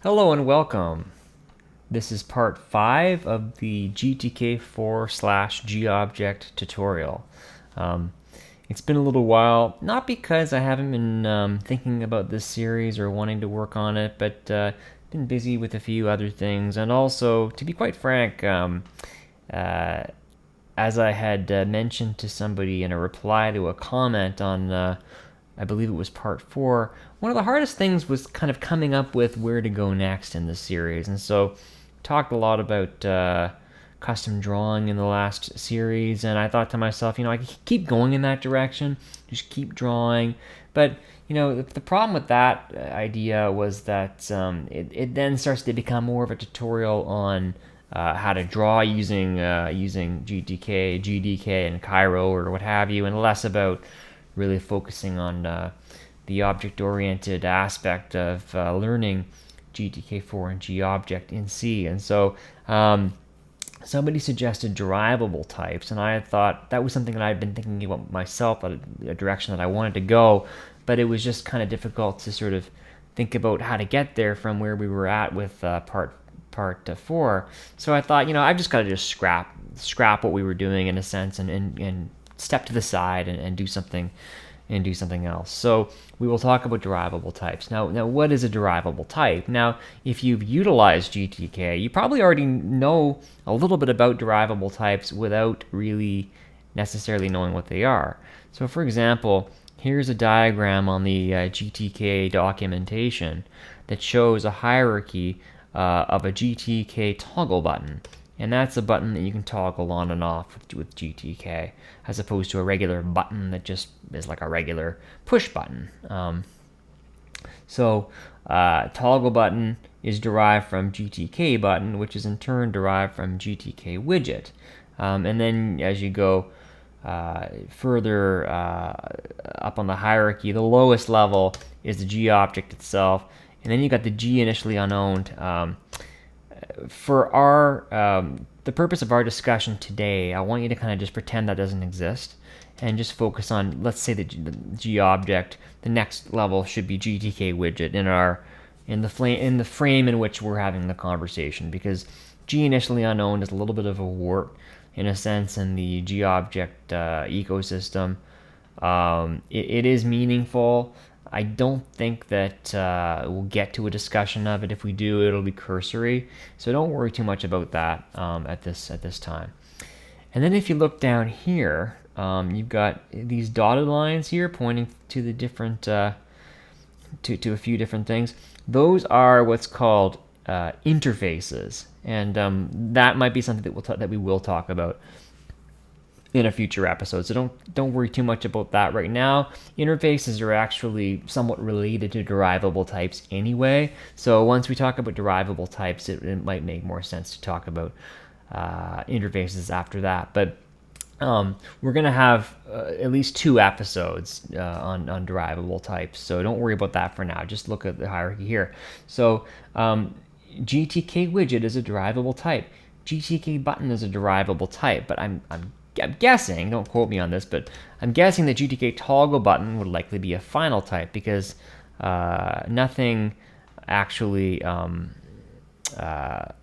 Hello and welcome. This is part 5 of the GTK4 GObject tutorial. Um, it's been a little while, not because I haven't been thinking about this series or wanting to work on it, but been busy with a few other things, and also, to be quite frank, uh, as I had mentioned to somebody in a reply to a comment on, I believe it was part 4, one of the hardest things was kind of coming up with where to go next in this series. And so, talked a lot about custom drawing in the last series, and I thought to myself, I could keep going in that direction, just keep drawing. But the problem with that idea was that it then starts to become more of a tutorial on how to draw using GTK, GDK, and Cairo or what have you, and less about really focusing on the object-oriented aspect of learning GTK4 and GObject in C. And so somebody suggested derivable types, and I thought that was something that I'd been thinking about myself, a direction that I wanted to go, but it was just kind of difficult to sort of think about how to get there from where we were at with part 4. So I thought, I've just got to just scrap what we were doing in a sense and step to the side and do something else. So we will talk about derivable types. Now, what is a derivable type? Now, if you've utilized GTK, you probably already know a little bit about derivable types without really necessarily knowing what they are. So, for example, here's a diagram on the GTK documentation that shows a hierarchy of a GTK toggle button. And that's a button that you can toggle on and off with GTK, as opposed to a regular button that just is like a regular push button. Toggle button is derived from GTK button, which is in turn derived from GTK widget. And then as you go further up on the hierarchy, the lowest level is the GObject itself, and then you got the G initially unowned. For the purpose of our discussion today, I want you to kind of just pretend that doesn't exist and just focus on, let's say, the GObject. The next level should be GTK widget in the frame in which we're having the conversation, because G initially unknown is a little bit of a warp in a sense in the GObject ecosystem. It is meaningful. I don't think that we'll get to a discussion of it. If we do, it'll be cursory. So don't worry too much about that at this time. And then if you look down here, you've got these dotted lines here pointing to the different to a few different things. Those are what's called interfaces, and that might be something that we will talk about in a future episode. So don't worry too much about that right now. Interfaces are actually somewhat related to derivable types anyway. So once we talk about derivable types, it might make more sense to talk about interfaces after that. But we're going to have at least 2 episodes on derivable types. So don't worry about that for now. Just look at the hierarchy here. So GTK widget is a derivable type. GTK button is a derivable type, but I'm guessing, don't quote me on this, but I'm guessing that GTK toggle button would likely be a final type, because nothing actually, let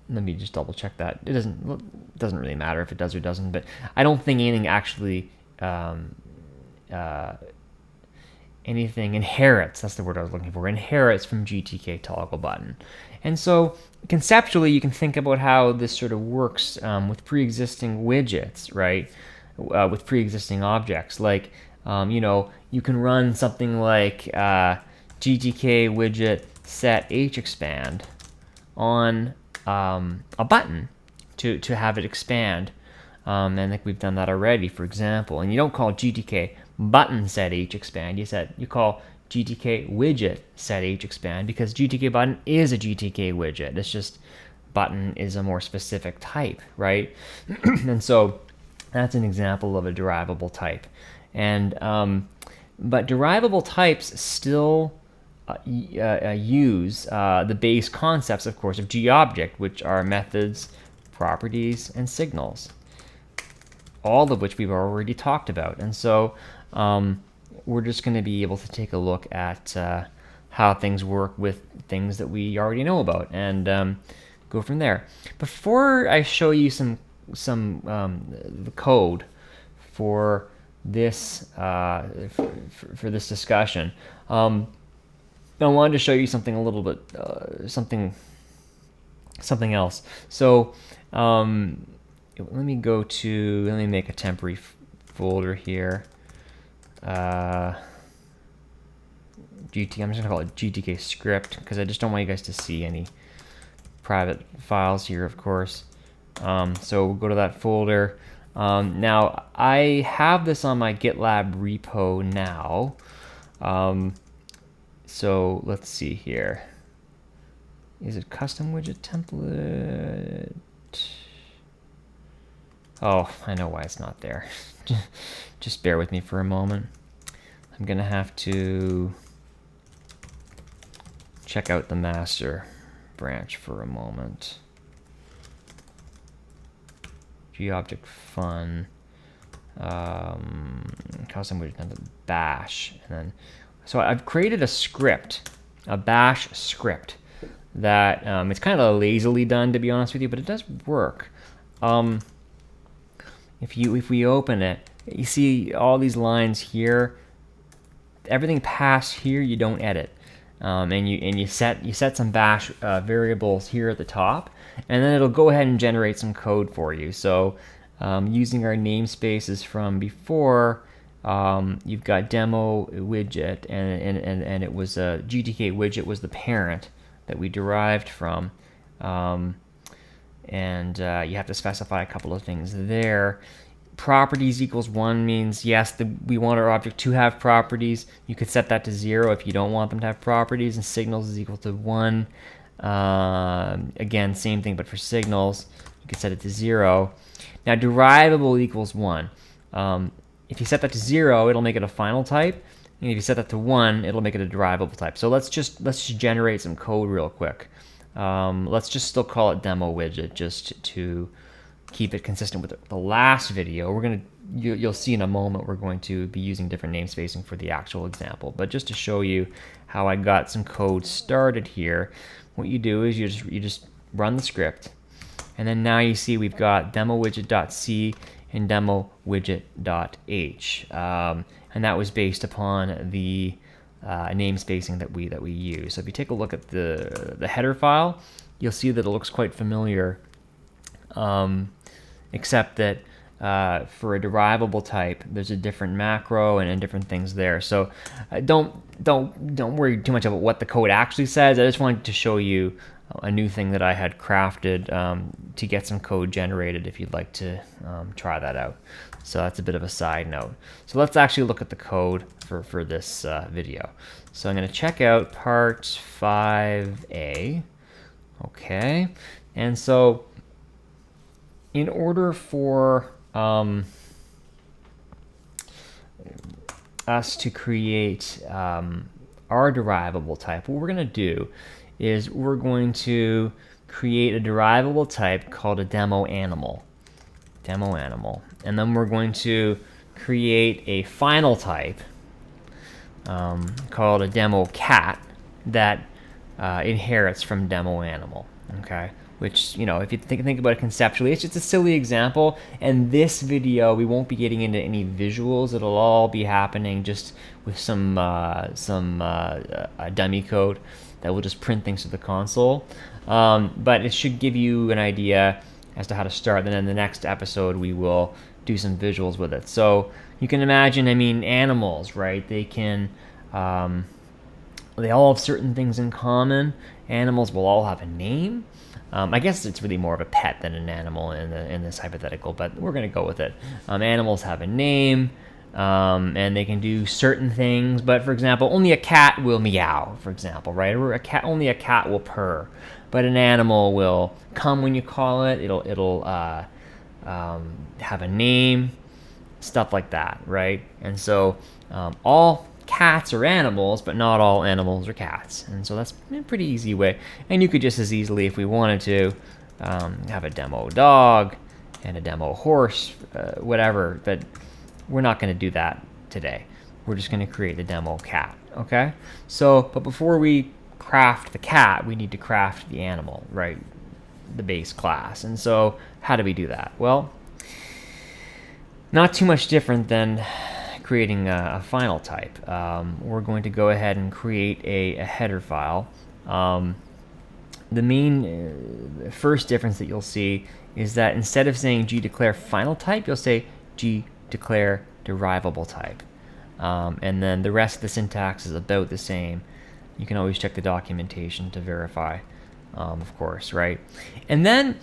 me just double check that. It doesn't really matter if it does or doesn't, but I don't think anything actually, anything inherits, that's the word I was looking for, inherits from GTK toggle button. And so conceptually, you can think about how this sort of works with pre-existing widgets, right? With pre-existing objects. Like, you can run something like GTK widget set hexpand on a button to have it expand. And I think we've done that already, for example. And you don't call GTK button set hexpand. You call GTK widget set hexpand, because GTK button is a GTK widget. It's just button is a more specific type, right? And so that's an example of a derivable type. And but derivable types still use the base concepts, of course, of GObject, which are methods, properties, and signals, all of which we've already talked about. And so we're just going to be able to take a look at how things work with things that we already know about, and go from there. Before I show you the code for this for this discussion, I wanted to show you something a little bit something else. So let me make a temporary folder here. I'm just gonna call it GTK script because I just don't want you guys to see any private files here, of course. So we'll go to that folder. Now I have this on my GitLab repo now. So let's see here. Is it custom widget template? Oh, I know why it's not there. Just bear with me for a moment. I'm gonna have to check out the master branch for a moment. GObject fun, custom widget template bash, and then so I've created a script, a bash script that it's kind of lazily done, to be honest with you, but it does work. If we open it, you see all these lines here. Everything past here you don't edit, and you set some bash variables here at the top, and then it'll go ahead and generate some code for you. So using our namespaces from before, you've got demo widget, and it was a GTK widget was the parent that we derived from, and you have to specify a couple of things there. Properties equals 1 means yes, we want our object to have properties. You could set that to 0 if you don't want them to have properties, and signals is equal to 1. Again, same thing, but for signals, you could set it to 0. Now, derivable equals 1. If you set that to 0, it'll make it a final type, and if you set that to 1, it'll make it a derivable type. So let's just generate some code real quick. Let's just still call it demo widget, just to keep it consistent with the last video. You'll see in a moment we're going to be using different namespacing for the actual example, but just to show you how I got some code started here, what you do is you just run the script, and then now you see we've got demo widget.c and demo widget.h, and that was based upon the namespacing that we use. So if you take a look at the header file, you'll see that it looks quite familiar, except that for a derivable type, there's a different macro and different things there. So don't worry too much about what the code actually says. I just wanted to show you a new thing that I had crafted to get some code generated if you'd like to try that out. So that's a bit of a side note. So let's actually look at the code for this video. So I'm going to check out part 5a. Okay, and so in order for us to create our derivable type, what we're going to do is we're going to create a derivable type called a demo animal, and then we're going to create a final type called a demo cat that inherits from demo animal. Okay, which, you know, if you think about it conceptually, it's just a silly example. And this video, we won't be getting into any visuals. It'll all be happening just with some dummy code that will just print things to the console. But it should give you an idea as to how to start. Then in the next episode, we will do some visuals with it. So you can imagine, I mean, animals, right? They can, they all have certain things in common. Animals will all have a name. I guess it's really more of a pet than an animal in this hypothetical, but we're going to go with it. Animals have a name, and they can do certain things. But for example, only a cat will meow, for example, right? Or only a cat will purr. But an animal will come when you call it. It'll have a name, stuff like that, right? And so all cats are animals, but not all animals are cats. And so that's a pretty easy way. And you could just as easily, if we wanted to, have a demo dog and a demo horse, whatever. But we're not going to do that today. We're just going to create a demo cat. Okay, so but before we craft the cat, we need to craft the animal, right? The base class. And so how do we do that? Well, not too much different than creating a final type. We're going to go ahead and create a header file. The main first difference that you'll see is that instead of saying GDeclare final type, you'll say GDeclare derivable type. And then the rest of the syntax is about the same. You can always check the documentation to verify, of course, right? And then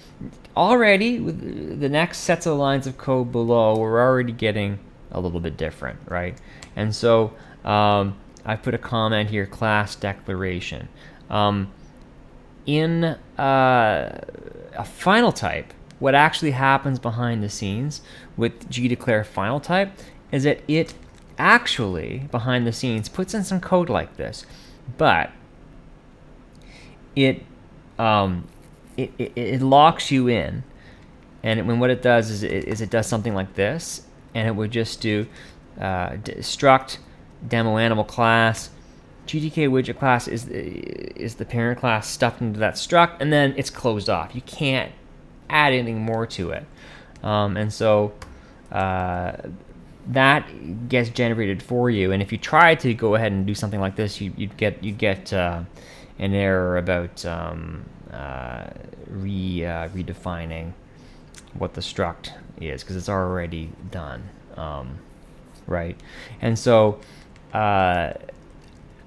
already with the next sets of lines of code below, we're already getting a little bit different, right? And so I put a comment here, class declaration. In a final type, what actually happens behind the scenes with GDeclare final type is that it actually, behind the scenes, puts in some code like this, but it locks you in, and what it does is it does something like this, and it would just do struct demo animal class. GTK widget class is the parent class stuffed into that struct, and then it's closed off. You can't add anything more to it, and so that gets generated for you. And if you try to go ahead and do something like this, you'd get an error about redefining what the struct is, because it's already done, right? And so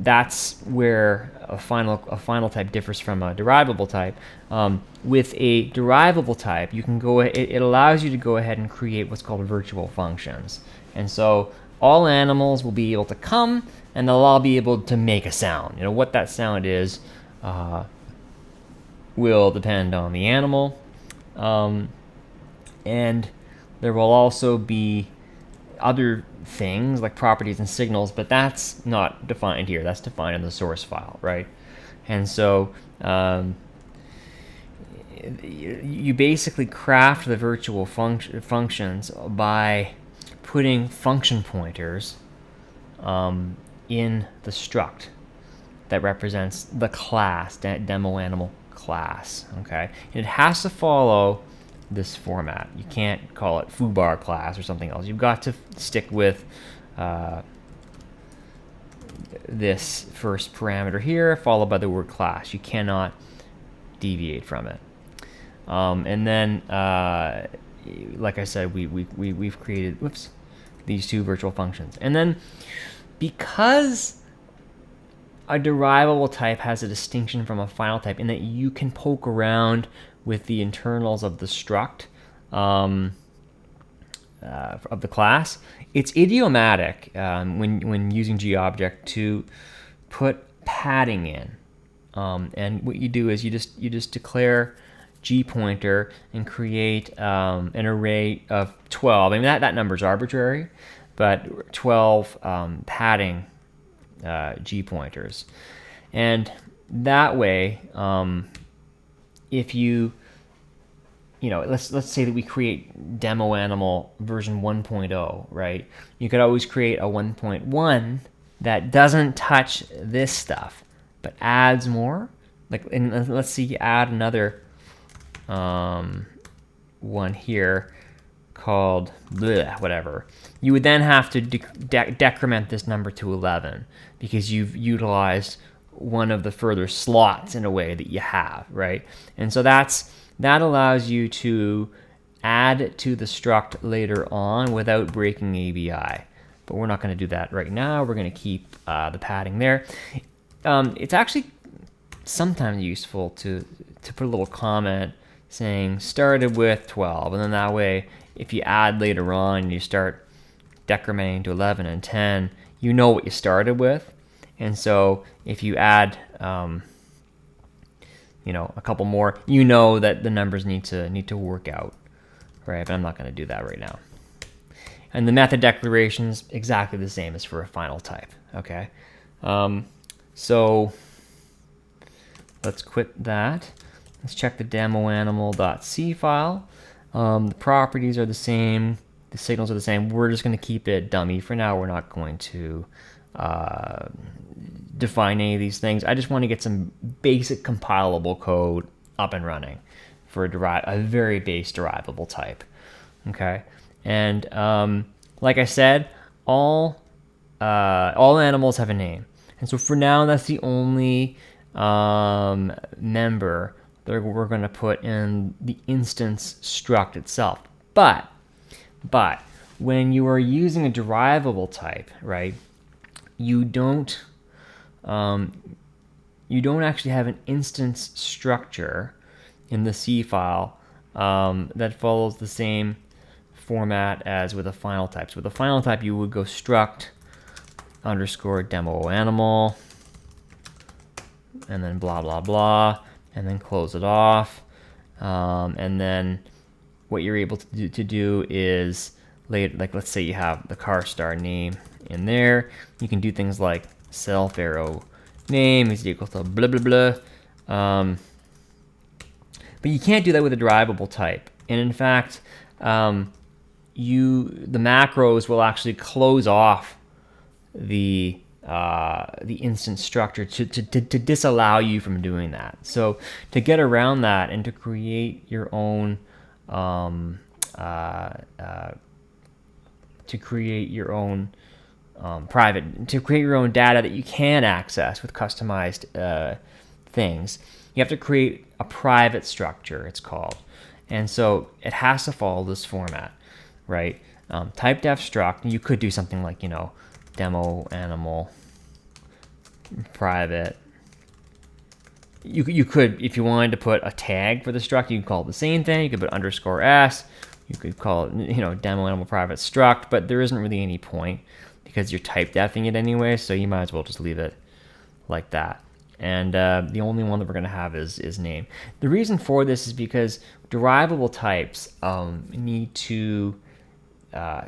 that's where a final type differs from a derivable type. With a derivable type, you can it allows you to go ahead and create what's called virtual functions. And so all animals will be able to come, and they'll all be able to make a sound. You know, what that sound is will depend on the animal. And there will also be other things like properties and signals, but that's not defined here. That's defined in the source file, right? And so you basically craft the virtual functions by putting function pointers in the struct that represents the class, demo animal class, okay? And it has to follow this format. You can't call it foobar class or something else. You've got to stick with this first parameter here, followed by the word class. You cannot deviate from it. And then, like I said, we've created these two virtual functions. And then, because a derivable type has a distinction from a final type in that you can poke around with the internals of the struct of the class, it's idiomatic when using GObject to put padding in. And what you do is you just declare gpointer and create an array of 12. I mean, that number's arbitrary, but 12 padding gpointers. And that way, if you know, let's say that we create demo animal version 1.0, right? You could always create a 1.1 that doesn't touch this stuff, but adds more. Like, and let's see, you add another one here called whatever. You would then have to decrement this number to 11 because you've utilized one of the further slots in a way that you have, right? And so that allows you to add to the struct later on without breaking ABI. But we're not going to do that right now. We're going to keep the padding there. It's actually sometimes useful to put a little comment saying started with 12, and then that way if you add later on and you start decrementing to 11 and 10, you know what you started with. And so if you add you know, a couple more, you know that the numbers need to work out, right? But I'm not going to do that right now. And the method declaration's exactly the same as for a final type, okay? So let's quit that. Let's check the demoanimal.c file. The properties are the same. The signals are the same. We're just going to keep it dummy for now. We're not going to define any of these things. I just want to get some basic compilable code up and running for a very base derivable type. Okay, and like I said, all animals have a name, and so for now that's the only member that we're going to put in the instance struct itself. But when you are using a derivable type, right, you don't actually have an instance structure in the C file that follows the same format as with a final type. So with a final type, you would go struct underscore demo animal, and then blah blah blah, and then close it off. And then what you're able to do is later, like let's say you have the car star name in there, you can do things like self arrow name is equal to blah blah blah. But you can't do that with a derivable type. And in fact, the macros will actually close off the instance structure to disallow you from doing that. So to get around that and to create your own data that you can access with customized things, you have to create a private structure, it's called. And so it has to follow this format, right? Type def struct, you could do something like, demo animal private. You could, if you wanted to put a tag for the struct, you could call it the same thing. You could put underscore s. You could call it, demo animal private struct, but there isn't really any point because you're type defing it anyway, so you might as well just leave it like that. And the only one that we're going to have is name. The reason for this is because derivable types need to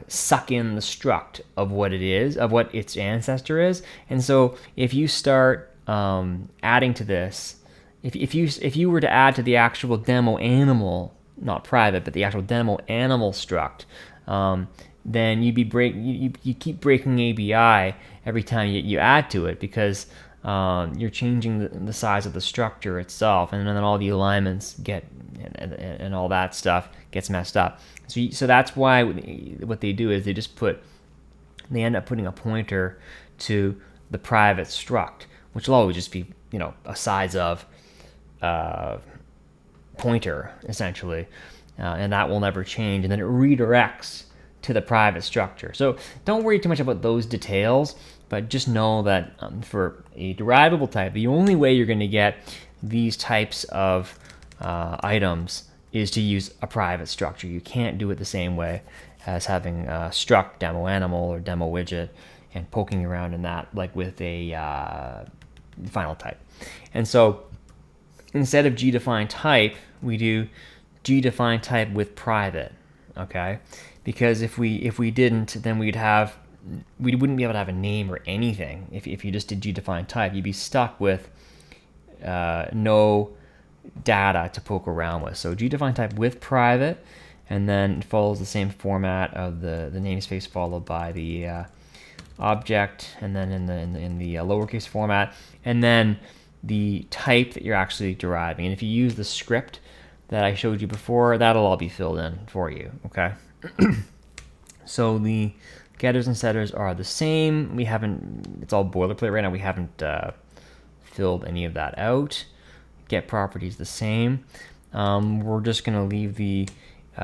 suck in the struct of what it is, of what its ancestor is. And so if you start adding to this, if you were to add to the actual demo animal, not private, but the actual demo animal struct, then you keep breaking ABI every time you add to it, because you're changing the size of the structure itself, and then all the alignments get and all that stuff gets messed up. So that's why what they do is they end up putting a pointer to the private struct, which will always just be a size of pointer essentially, and that will never change, and then it redirects to the private structure. So don't worry too much about those details, but just know that for a derivable type, the only way you're going to get these types of items is to use a private structure. You can't do it the same way as having struct demo animal or demo widget and poking around in that like with a final type. And so instead of gdefine type, we do gdefine type with private, okay? Because if we didn't, then we wouldn't be able to have a name or anything. If you just did gdefine type, you'd be stuck with no data to poke around with. So gdefine type with private, and then it follows the same format of the namespace followed by the object, and then in the lowercase format, and then the type that you're actually deriving. And if you use the script that I showed you before, that'll all be filled in for you, okay? So the getters and setters are the same. It's all boilerplate right now. We haven't filled any of that out. Get properties the same. We're just going to leave the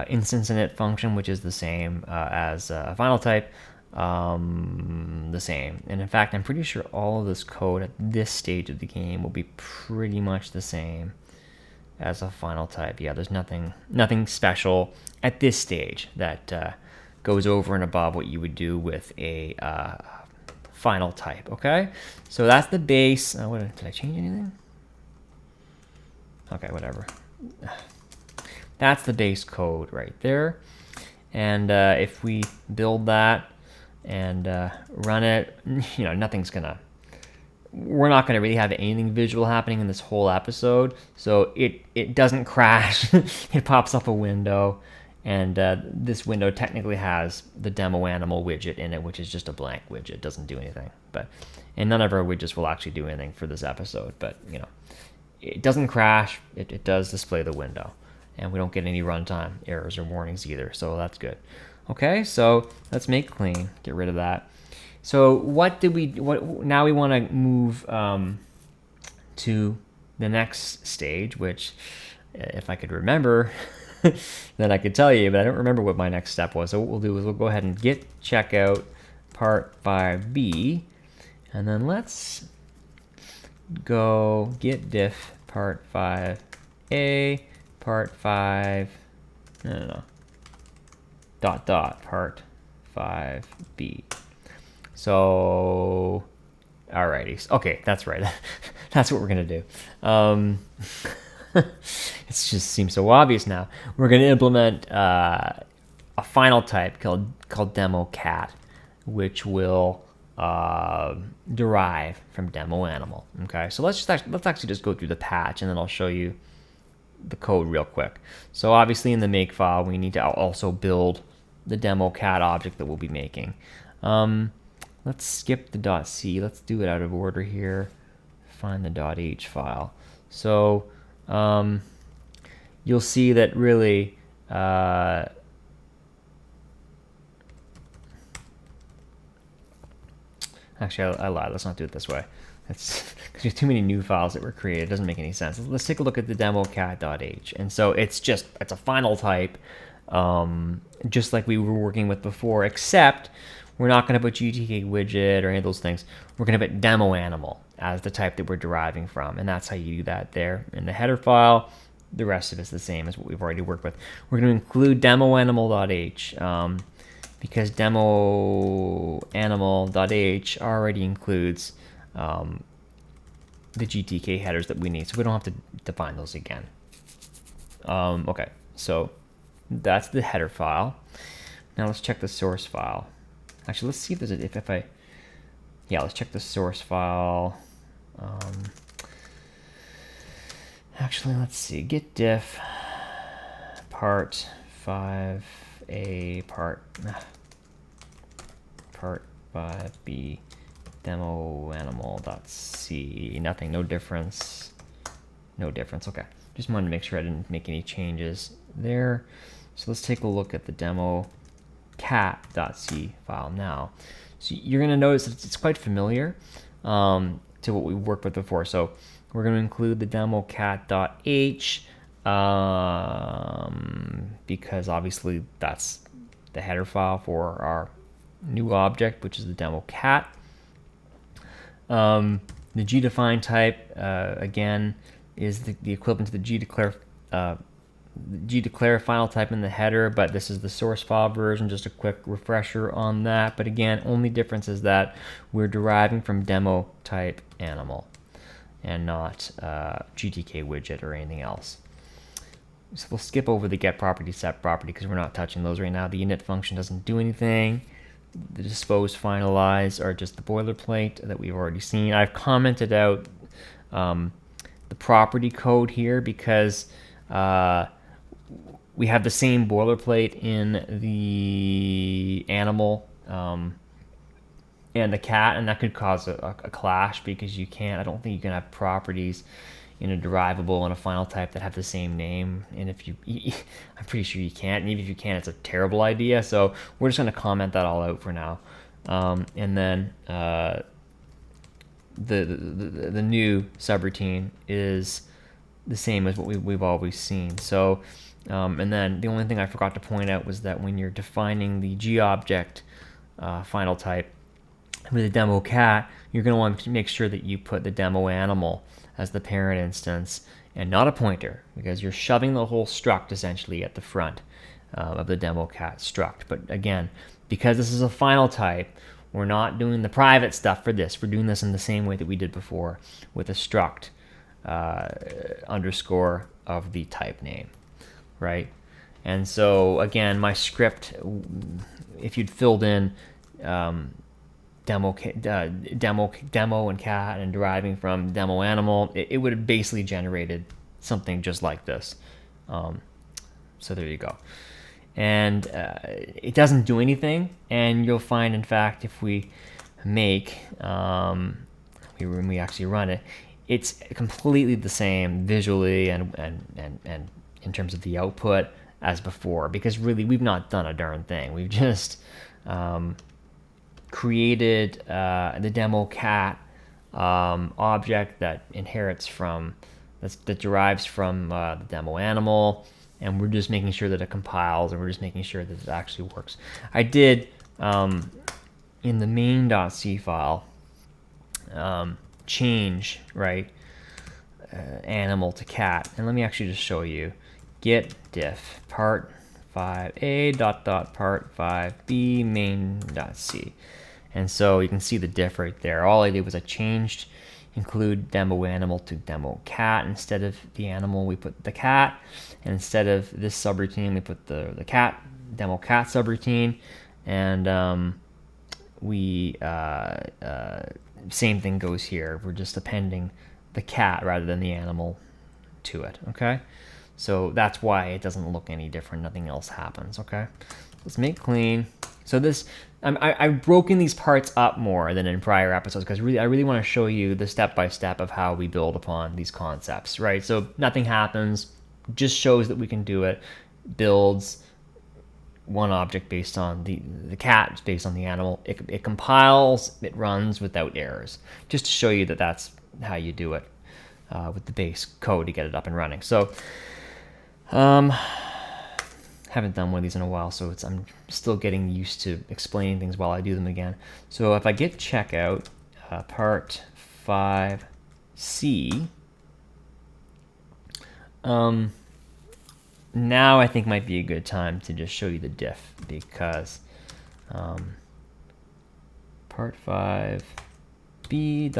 instance init function, which is the same as a final type, the same. And in fact, I'm pretty sure all of this code at this stage of the game will be pretty much the same as a final type. Yeah, there's nothing special at this stage that goes over and above what you would do with a final type. Okay, so that's the base. Did I change anything? Okay, whatever. That's the base code right there. And if we build that and run it, we're not gonna really have anything visual happening in this whole episode. So it doesn't crash. It pops up a window, And this window technically has the demo animal widget in it, which is just a blank widget. It doesn't do anything. And none of our widgets will actually do anything for this episode. But it doesn't crash. It does display the window, and we don't get any runtime errors or warnings either. So that's good. Okay, so let's make clean. Get rid of that. So now we want to move to the next stage, which, if I could remember, then I could tell you, but I don't remember what my next step was. So what we'll do is we'll go ahead and git checkout part 5b, and then let's go git diff part 5a, part 5, dot part 5b. So, alrighty. Okay, that's right. That's what we're gonna do. It just seems so obvious now. We're gonna implement a final type called demo cat, which will derive from demo animal. Okay, so let's actually just go through the patch, and then I'll show you the code real quick. So obviously in the make file, we need to also build the demo cat object that we'll be making. Let's skip the .c. Let's do it out of order here. Find the .h file. So you'll see that really actually, I lied. Let's not do it this way. It's because there's too many new files that were created. It doesn't make any sense. Let's take a look at the demo cat.h. And so it's a final type, just like we were working with before, except we're not going to put GTK widget or any of those things. We're going to put demo animal as the type that we're deriving from, and that's how you do that there in the header file. The rest of it's the same as what we've already worked with. We're going to include demo animal.h because demo animal.h already includes the GTK headers that we need, so we don't have to define those again. Okay, so that's the header file. Now let's check the source file. Actually, let's see if there's let's check the source file. Actually, let's see, git diff part 5a part 5b demo animal.c. Nothing, no difference. Okay, just wanted to make sure I didn't make any changes there. So let's take a look at the demo cat.c file now. So you're going to notice that it's quite familiar to what we worked with before. So we're going to include the demo cat.h because obviously that's the header file for our new object, which is the demo cat. The gdefine type again is the equivalent to the gdeclare final type in the header, but this is the source file version. Just a quick refresher on that. But again, only difference is that we're deriving from demo type animal and not GTK widget or anything else. So we'll skip over the get property, set property, because we're not touching those right now. The init function doesn't do anything. The dispose, finalize are just the boilerplate that we've already seen. I've commented out the property code here because we have the same boilerplate in the animal and the cat, and that could cause a clash because I don't think you can have properties in a derivable and a final type that have the same name. And I'm pretty sure you can't. And even if you can, it's a terrible idea. So we're just going to comment that all out for now. And then the new subroutine is the same as what we've always seen. So and then the only thing I forgot to point out was that when you're defining the GObject final type with a demo cat, you're going to want to make sure that you put the demo animal as the parent instance and not a pointer, because you're shoving the whole struct essentially at the front of the demo cat struct. But again, because this is a final type, we're not doing the private stuff for this. We're doing this in the same way that we did before with a struct underscore of the type name, right? And so again, my script, if you'd filled in demo and cat and deriving from demo animal, it would have basically generated something just like this. So there you go. and it doesn't do anything. And you'll find, in fact, if we make when we actually run it, it's completely the same visually and in terms of the output as before, because really we've not done a darn thing. We've just created the demo cat object that inherits from that derives from the demo animal, and we're just making sure that it compiles, and we're just making sure that it actually works. I did in the main.c file change animal to cat, and let me actually just show you. Git diff part 5a part 5b main.c, and so you can see the diff right there. All I did was I changed include demo animal to demo cat. Instead of the animal, we put the cat, and instead of this subroutine, we put the cat demo cat subroutine, and same thing goes here. We're just appending the cat rather than the animal to it. Okay, so that's why it doesn't look any different. Nothing else happens. Okay, let's make clean. So this, I've broken these parts up more than in prior episodes, because I really want to show you the step-by-step of how we build upon these concepts, right? So nothing happens, just shows that we can do it, builds one object based on the cat, based on the animal. It compiles, it runs without errors, just to show you that that's how you do it with the base code to get it up and running. So haven't done one of these in a while, so I'm still getting used to explaining things while I do them again. So if I git checkout part 5c, now I think might be a good time to just show you the diff, because part 5b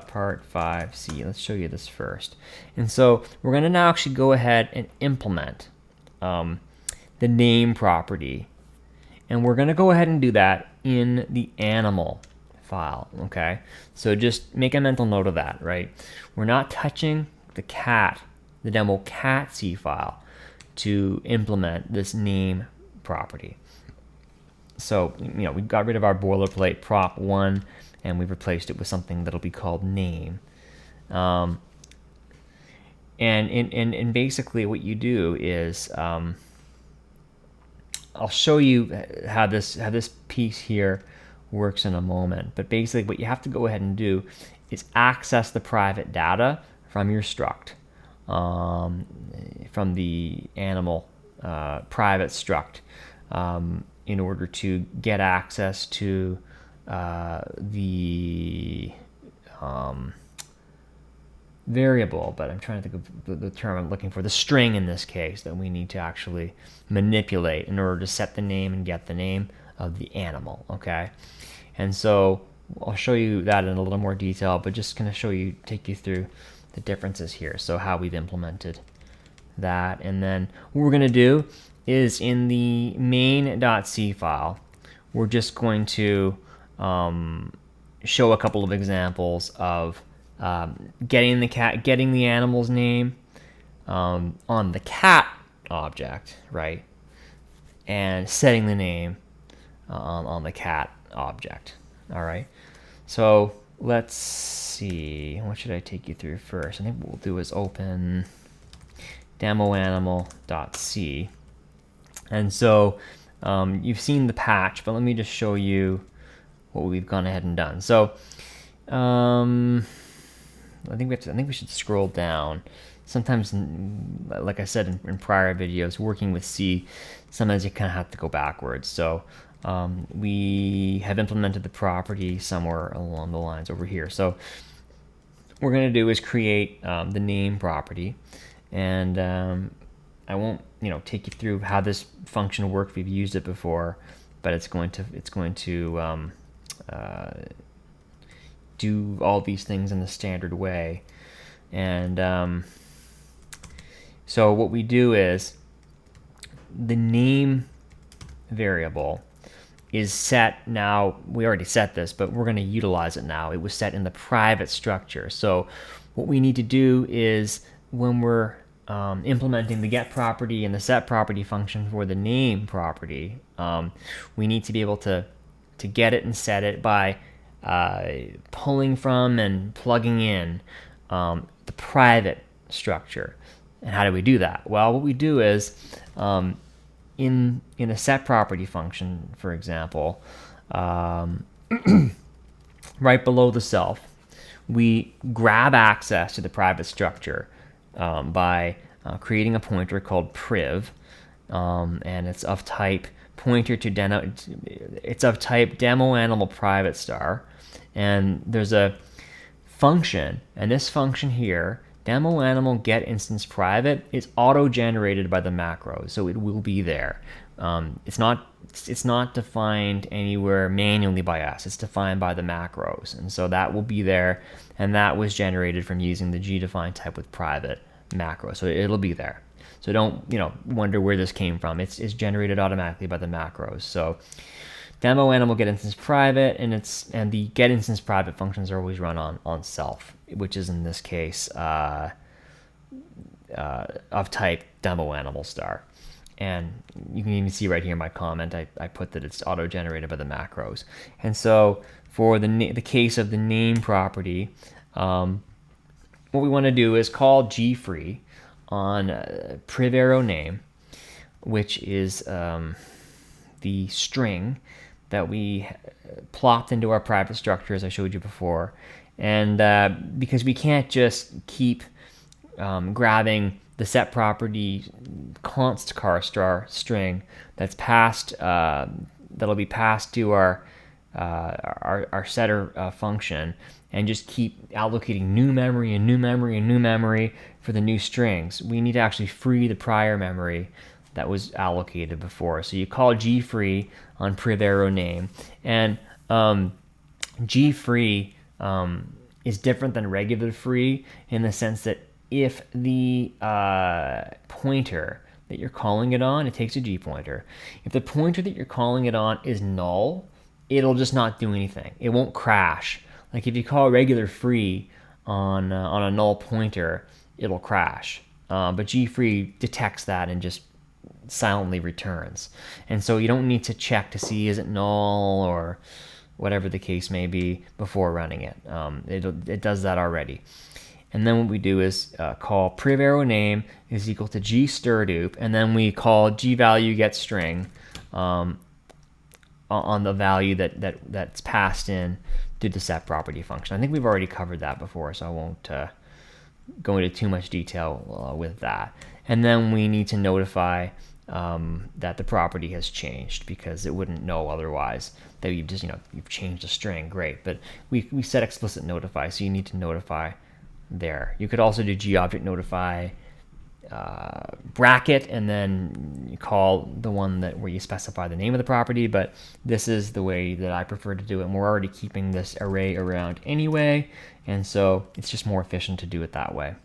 part 5c, let's show you this first. And so we're going to now actually go ahead and implement the name property, and we're going to go ahead and do that in the animal file. Okay, so just make a mental note of that, right? We're not touching the demo cat C file to implement this name property. So we got rid of our boilerplate prop1, and we've replaced it with something that'll be called name. And basically what you do is I'll show you how this piece here works in a moment. But basically what you have to go ahead and do is access the private data from your struct, from the animal private struct, in order to get access to the variable, but I'm trying to think of the term I'm looking for, the string in this case, that we need to actually manipulate in order to set the name and get the name of the animal. Okay, and so I'll show you that in a little more detail, but just going to take you through the differences here, so how we've implemented that. And then what we're going to do is in the main.c file, we're just going to show a couple of examples of getting the animal's name on the cat object, right, and setting the name on the cat object. All right, so let's see, what should I take you through first? I think what we'll do is open demoanimal.c, and so you've seen the patch, but let me just show you what we've gone ahead and done. So I think we should scroll down. Sometimes, like I said in prior videos, working with C, sometimes you kind of have to go backwards. So we have implemented the property somewhere along the lines over here. So what we're going to do is create the name property, and I won't take you through how this function works. We've used it before, but it's going to do all these things in the standard way. And so what we do is the name variable is set now. We already set this, but we're going to utilize it now. It was set in the private structure. So what we need to do is when we're implementing the get property and the set property function for the name property, we need to be able to get it and set it by pulling from and plugging in the private structure. And how do we do that? Well, what we do is in a set property function, for example, right below the self, we grab access to the private structure by creating a pointer called priv, and it's of type pointer to demo. It's of type demo animal private star, and there's a function, and this function here, demo animal get instance private, is auto generated by the macro, so it will be there. It's not defined anywhere manually by us. It's defined by the macros, and so that will be there, and that was generated from using the gdefine type with private macro, so it'll be there. So don't wonder where this came from. It's generated automatically by the macros. So demo animal get instance private, and the get instance private functions are always run on self, which is in this case of type demo animal star. And you can even see right here in my comment, I put that it's auto-generated by the macros. And so for the case of the name property, what we want to do is call gfree on priv arrow name, which is the string that we plopped into our private structure, as I showed you before. And because we can't just keep grabbing the set property const char star string that's passed, that'll be passed to our setter function, and just keep allocating new memory and new memory and new memory for the new strings. We need to actually free the prior memory that was allocated before. So you call gfree on priv arrow name, and gfree is different than regular free in the sense that if the pointer that you're calling it on, it takes a G pointer. If the pointer that you're calling it on is null, it'll just not do anything. It won't crash. Like if you call regular free on a null pointer, it'll crash. But gfree detects that and just silently returns. And so you don't need to check to see is it null or whatever the case may be before running it. It does that already. And then what we do is call priv arrow name is equal to g stirdup, and then we call gvalue get string on the value that's passed in to the set property function. I think we've already covered that before, so I won't go into too much detail with that. And then we need to notify that the property has changed, because it wouldn't know otherwise that you've just you've changed a string. Great, but we set explicit notify, so you need to notify there. You could also do GObject notify bracket, and then you call the one where you specify the name of the property, but this is the way that I prefer to do it, and we're already keeping this array around anyway, and so it's just more efficient to do it that way.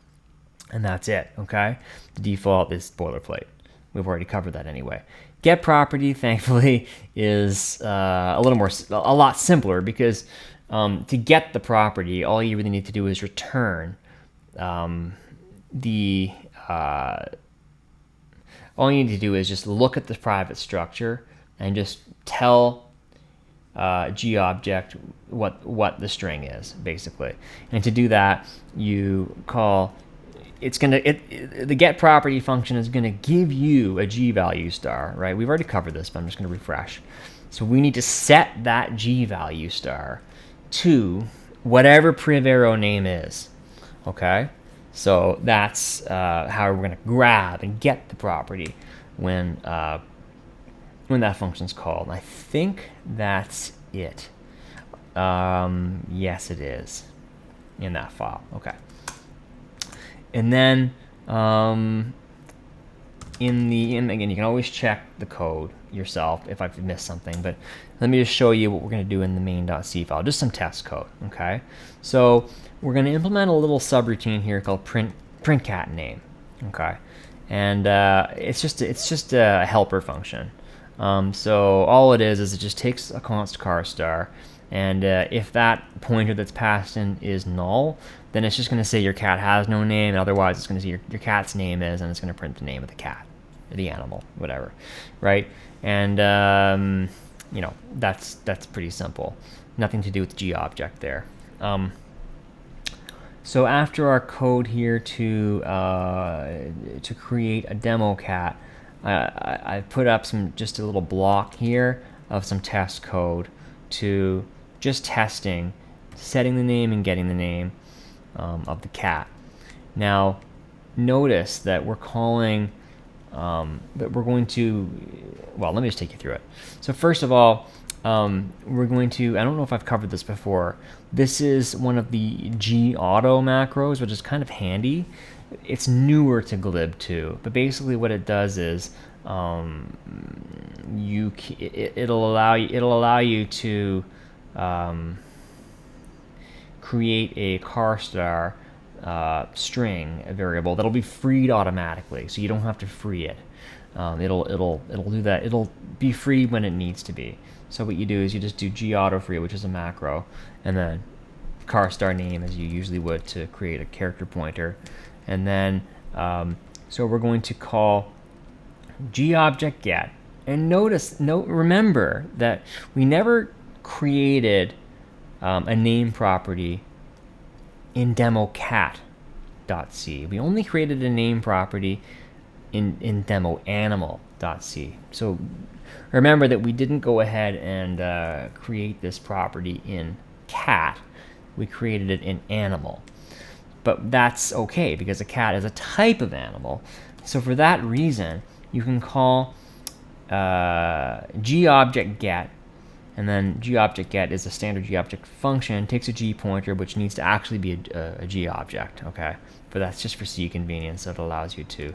And that's it, okay? The default is boilerplate. We've already covered that anyway. Get property, thankfully, is a lot simpler, because to get the property, all you really need to do is return all you need to do is just look at the private structure and just tell GObject what the string is, basically. And to do that, you call the get property function is going to give you a G value star, right? We've already covered this, but I'm just going to refresh. So we need to set that G value star to whatever priv arrow name is, okay? So that's how we're going to grab and get the property when that function's called. I think that's it. Yes, it is in that file. Okay. And then again, you can always check the code yourself if I've missed something, but let me just show you what we're going to do in the main.c file, just some test code. Okay, so we're going to implement a little subroutine here called print cat name. Okay, and it's just a helper function. So all it is it just takes a const char star And if that pointer that's passed in is null, then it's just going to say your cat has no name, and otherwise it's going to say your cat's name is, and it's going to print the name of the cat, or the animal, whatever, right? And you know, that's pretty simple. Nothing to do with GObject there. So after our code here to create a demo cat, I put up just a little block here of some test code to just testing, setting the name and getting the name of the cat. Now, notice that we're calling that we're going to, well, let me just take you through it. So first of all, we're going to, I don't know if I've covered this before, this is one of the GAuto macros, which is kind of handy. It's newer to glib 2, but basically what it does is it'll allow you to create a car star string, a variable that'll be freed automatically, so you don't have to free it. It'll do that. It'll be free when it needs to be. So what you do is you just do GAutoFree, which is a macro, and then car star name as you usually would to create a character pointer, and then so we're going to call GObject get. And remember that we never created a name property in demo cat.c. We only created a name property in demo animal.c. So remember that we didn't go ahead and create this property in cat. We created it in animal. But that's okay because a cat is a type of animal. So for that reason, you can call GObject get, and then GObject get is a standard GObject function, takes a G pointer, which needs to actually be a GObject, okay? But that's just for C convenience, so it allows you to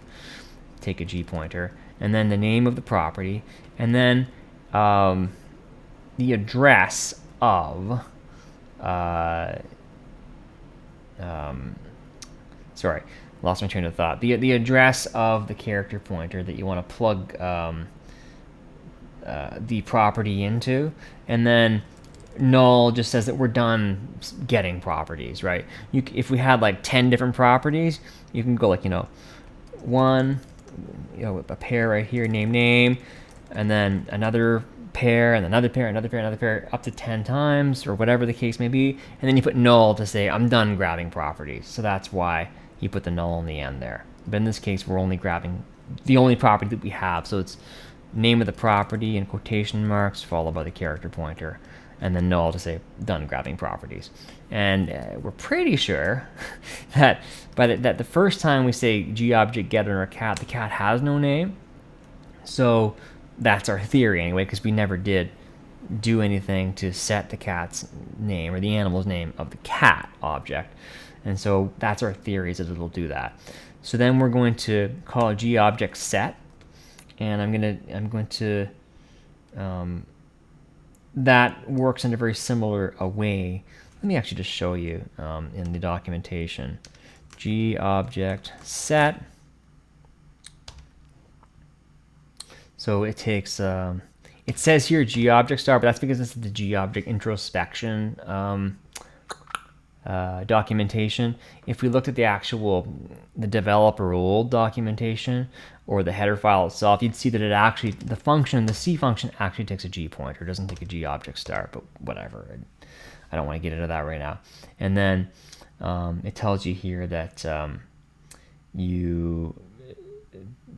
take a G pointer, and then the name of the property, and then the address of, sorry, lost my train of thought. The address of the character pointer that you want to plug the property into, and then null just says that we're done getting properties, right? If we had like 10 different properties, you can go like, one, a pair right here, name, and then another pair, and another pair, another pair, another pair, up to 10 times, or whatever the case may be, and then you put null to say I'm done grabbing properties. So that's why you put the null on the end there. But in this case, we're only grabbing the only property that we have, so it's name of the property in quotation marks followed by the character pointer, and then null to say done grabbing properties. And we're pretty sure that that the first time we say GObject get under a cat, the cat has no name. So that's our theory anyway, because we never did do anything to set the cat's name or the animal's name of the cat object. And so that's our theory, is that it'll do that. So then we're going to call GObject set, and I'm going to that works in a very similar way. Let me actually just show you in the documentation. GObject set. So it takes, it says here GObject star, but that's because this is the GObject introspection documentation. If we looked at the developer old documentation or the header file itself, you'd see that it actually, the C function actually takes a G pointer. It doesn't take a GObject star, but whatever. I don't want to get into that right now. And then it tells you here that you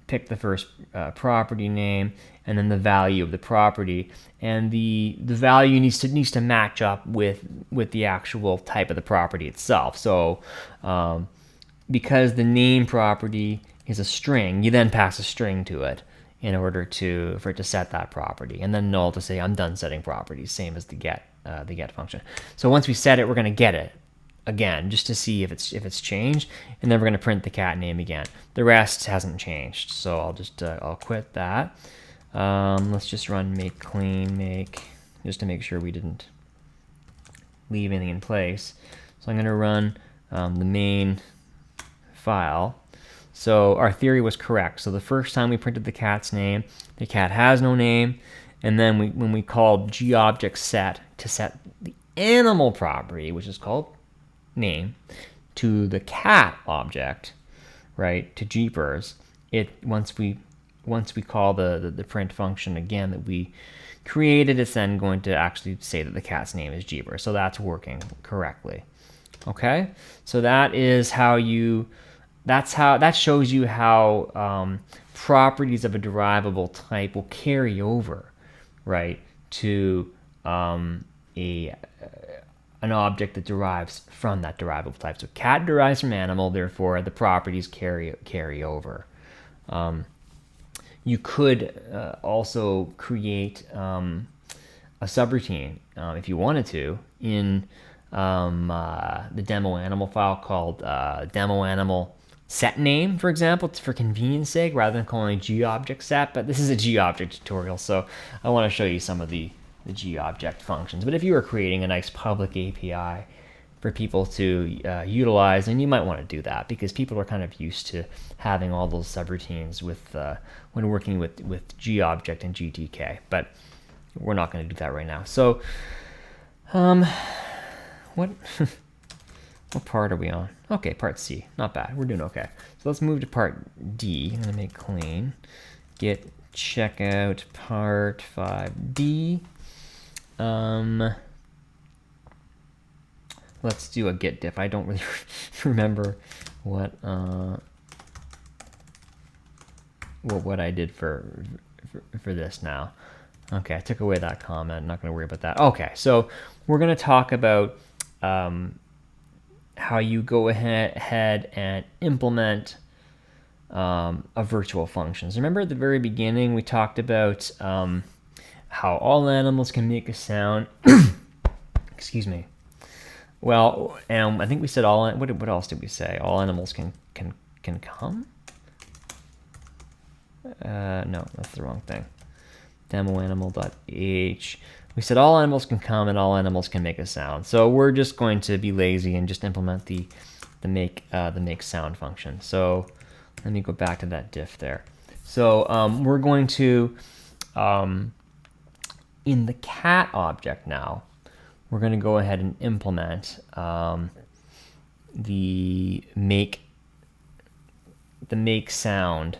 pick the first property name and then the value of the property, and the value needs to match up with the actual type of the property itself. So because the name property is a string, you then pass a string to it in order for it to set that property, and then null to say I'm done setting properties, same as the get function. So once we set it, we're going to get it again just to see if it's changed, and then we're going to print the cat name again. The rest hasn't changed, so I'll just I'll quit that. Let's just run make clean make just to make sure we didn't leave anything in place. So I'm going to run the main file. So our theory was correct. So the first time we printed the cat's name, the cat has no name, And then when we call GObject set to set the animal property, which is called name, to the cat object, right, to Jeepers, once we call the print function again that we created, it's then going to actually say that the cat's name is Jeepers. So that's working correctly. Okay, so that is how that shows you how properties of a derivable type will carry over, right, to an object that derives from that derivable type. So cat derives from animal, therefore the properties carry over. You could also create a subroutine if you wanted to in the demo animal file called demo animal set name, for example, for convenience sake, rather than calling GObject set. But this is a GObject tutorial, so I want to show you some of the GObject functions. But if you were creating a nice public API for people to utilize, and you might want to do that because people are kind of used to having all those subroutines with when working with GObject and GTK. But we're not going to do that right now. So, what part are we on? Okay, part C. Not bad. We're doing okay. So let's move to part D. I'm going to make clean. Git checkout part 5D. Let's do a git diff. I don't really remember what I did for this now. Okay, I took away that comment. I'm not going to worry about that. Okay, so we're going to talk about how you go ahead and implement a virtual function. So remember at the very beginning we talked about how all animals can make a sound. Excuse me. Well, and I think we said all. What else did we say? All animals can come. No, that's the wrong thing. Demo animal.h. We said all animals can come and all animals can make a sound. So we're just going to be lazy and just implement the make sound function. So let me go back to that diff there. So we're going to in the cat object now, we're going to go ahead and implement the make sound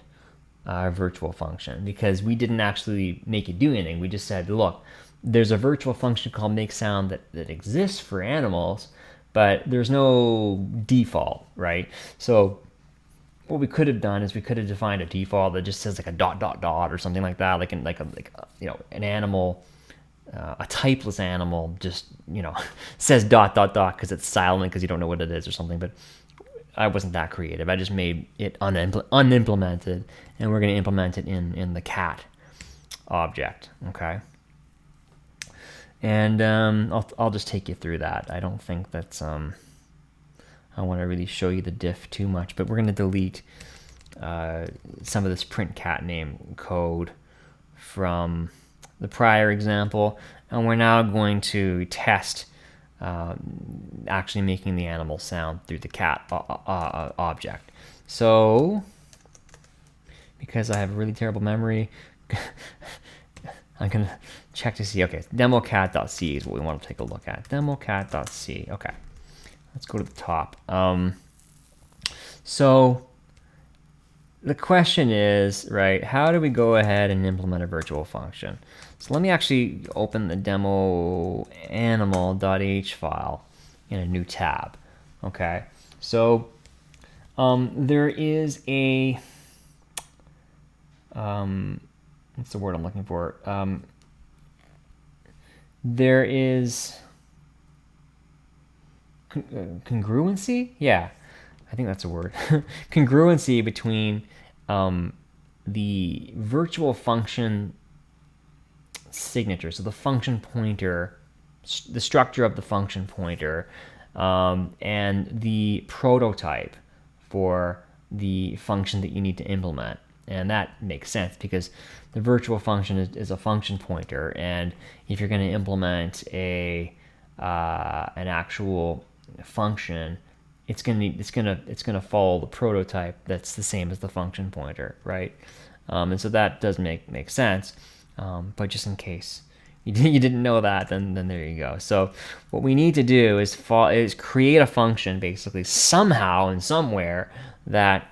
virtual function, because we didn't actually make it do anything. We just said, look, there's a virtual function called make sound that exists for animals, but there's no default, right? So what we could have done is we could have defined a default that just says like a ... or something like that, like an animal, a typeless animal just says ... because it's silent because you don't know what it is or something. But I wasn't that creative. I just made it unimplemented, and we're going to implement it in the cat object. Okay. And I'll just take you through that. I don't think that's I want to really show you the diff too much, but we're going to delete some of this print cat name code from the prior example, and we're now going to test actually making the animal sound through the cat object. So, because I have a really terrible memory, I'm going to check to see, okay, democat.c is what we want to take a look at. Democat.c, okay. Let's go to the top. So the question is, right, how do we go ahead and implement a virtual function? So let me actually open the demo animal.h file in a new tab. Okay, so there is a, what's the word I'm looking for? There is congruency? Yeah, I think that's a word. Congruency between the virtual function signature, so the function pointer, the structure of the function pointer, and the prototype for the function that you need to implement. And that makes sense because the virtual function is a function pointer, and if you're going to implement an actual function, it's gonna follow the prototype that's the same as the function pointer, right? And so that does make sense. but just in case you didn't know that, then there you go. So what we need to do is create a function basically somehow and somewhere that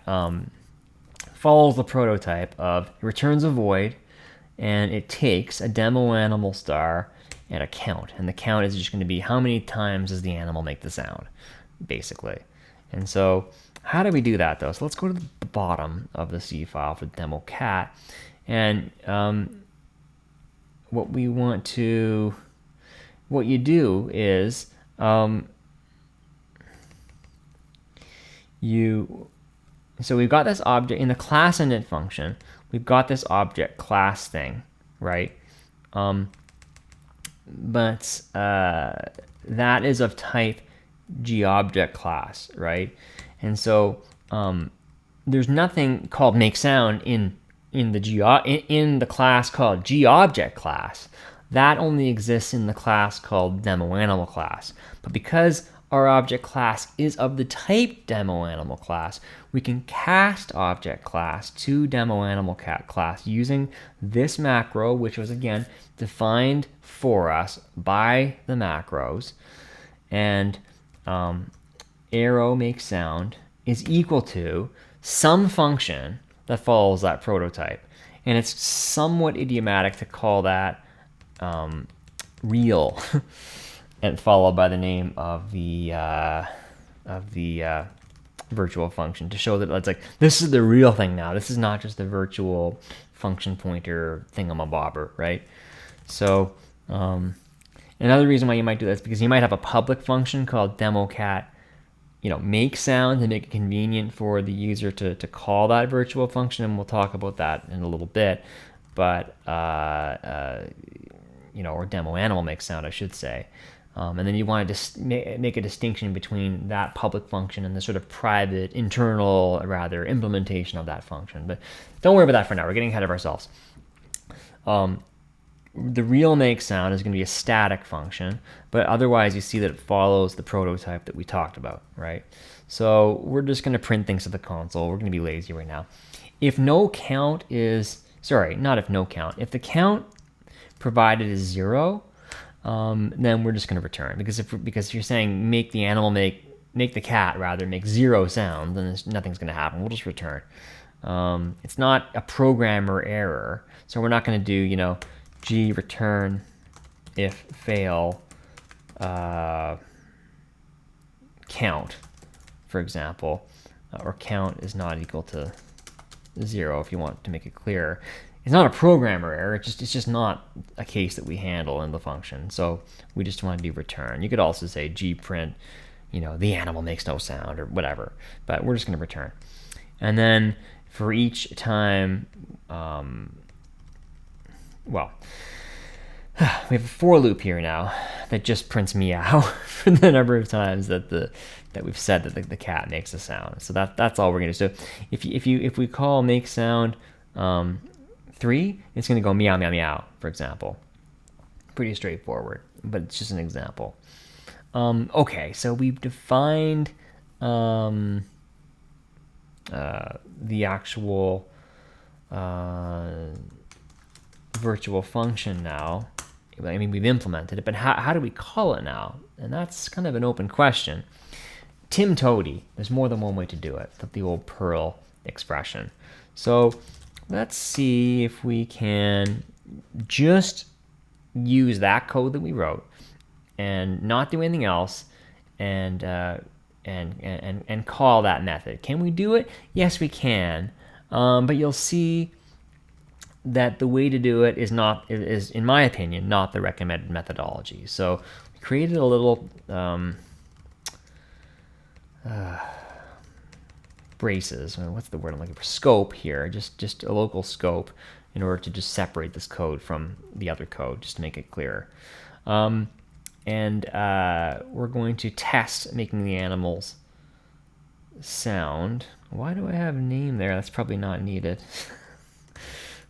follows the prototype of returns a void, and it takes a demo animal star and a count, and the count is just going to be how many times does the animal make the sound, basically. And so how do we do that though? So let's go to the bottom of the C file for demo cat, and what you do is so we've got this object in the class init function. We've got this object class thing, right? But that is of type GObject class, right? And so there's nothing called make sound in the class called GObject class. That only exists in the class called demo animal class. But because our object class is of the type demo animal class, we can cast object class to demo animal cat class using this macro, which was again defined for us by the macros. And arrow make sound is equal to some function that follows that prototype. And it's somewhat idiomatic to call that real and followed by the name of the virtual function to show that it's like, this is the real thing now. This is not just the virtual function pointer thingamabobber, right? So another reason why you might do this is because you might have a public function called democat, make sound to make it convenient for the user to call that virtual function, and we'll talk about that in a little bit. But or demo animal make sound, I should say. And then you want to make a distinction between that public function and the sort of private, internal, rather, implementation of that function. But don't worry about that for now. We're getting ahead of ourselves. The real make sound is going to be a static function, but otherwise you see that it follows the prototype that we talked about, right? So we're just going to print things to the console. We're going to be lazy right now. If no count is, sorry, not if no count. If the count provided is 0, then we're just going to return, because if you're saying make the cat rather make 0 sound, then nothing's going to happen. We'll just return. It's not a programmer error, so we're not going to do g return if fail count, for example, or count is not equal to 0 if you want to make it clearer. It's not a programmer error. It's just not a case that we handle in the function. So we just want to do return. You could also say gprint, the animal makes no sound or whatever. But we're just going to return. And then for each time, we have a for loop here now that just prints meow for the number of times that we've said that the cat makes a sound. So that's all we're going to do. So if we call make sound 3, it's going to go meow, meow, meow, for example. Pretty straightforward, but it's just an example. Okay, so we've defined the actual virtual function now. I mean, we've implemented it, but how do we call it now? And that's kind of an open question. Tim Toady, there's more than one way to do it, the old Perl expression. So let's see if we can just use that code that we wrote and not do anything else, and call that method. Can we do it? Yes, we can. But you'll see that the way to do it is in my opinion, not the recommended methodology. So we created a little braces. What's the word I'm looking for? Scope here, just a local scope, in order to just separate this code from the other code, just to make it clearer. And we're going to test making the animals sound. Why do I have a name there? That's probably not needed.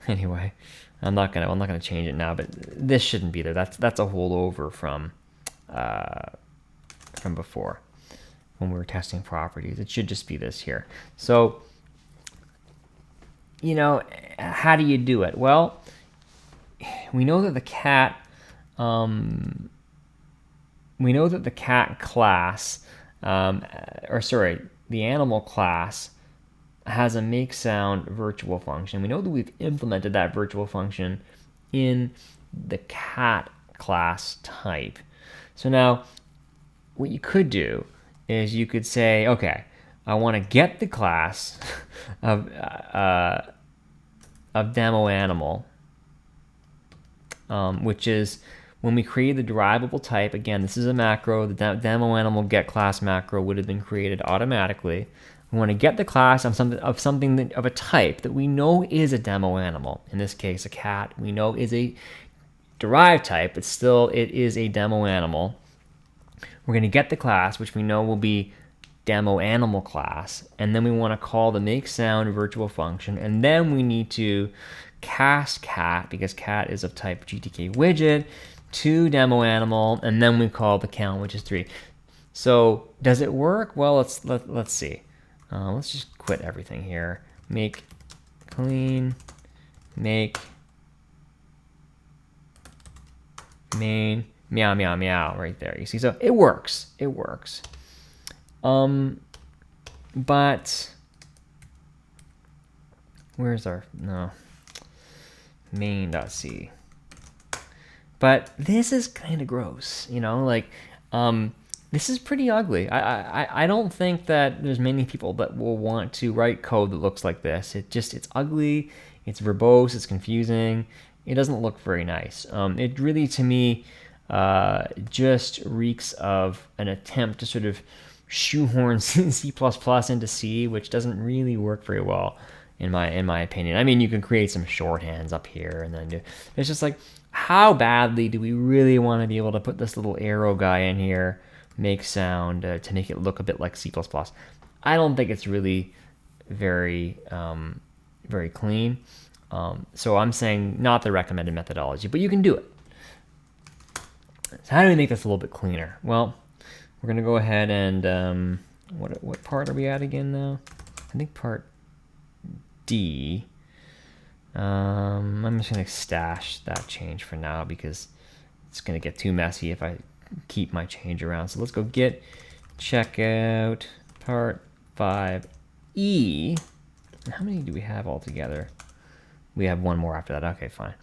Anyway, I'm not gonna change it now, but this shouldn't be there. That's a holdover from before when we were testing properties. It should just be this here. So, how do you do it? Well, we know that the cat class, the animal class has a make sound virtual function. We know that we've implemented that virtual function in the cat class type. So now what you could do is you could say, okay, I want to get the class of demo animal, which is when we create the derivable type. Again, this is a macro. The demo animal get class macro would have been created automatically. We want to get the class of a type that we know is a demo animal. In this case, a cat we know is a derived type, but still it is a demo animal. We're going to get the class, which we know will be demo animal class, and then we want to call the make sound virtual function, and then we need to cast cat, because cat is of type GTK widget, to demo animal, and then we call the count, which is 3. So does it work? Well, let's see. Let's just quit everything here. Make clean, make main, meow, meow, meow, right there. You see, so it works. It works. But where's our, no, main.c. But this is kind of gross, you know, like, this is pretty ugly. I don't think that there's many people that will want to write code that looks like this. It's ugly, it's verbose, it's confusing. It doesn't look very nice. It really, to me, just reeks of an attempt to sort of shoehorn C++ into C, which doesn't really work very well in my opinion. I mean, you can create some shorthands up here, and then it's just like, how badly do we really want to be able to put this little arrow guy in here, make sound, to make it look a bit like C++? I don't think it's really very very clean. So I'm saying not the recommended methodology, but you can do it. So how do we make this a little bit cleaner? Well, we're going to go ahead and, what part are we at again now? I think part D. I'm just going to stash that change for now because it's going to get too messy if I keep my change around. So let's go git checkout part 5E. How many do we have altogether? We have one more after that. Okay, fine.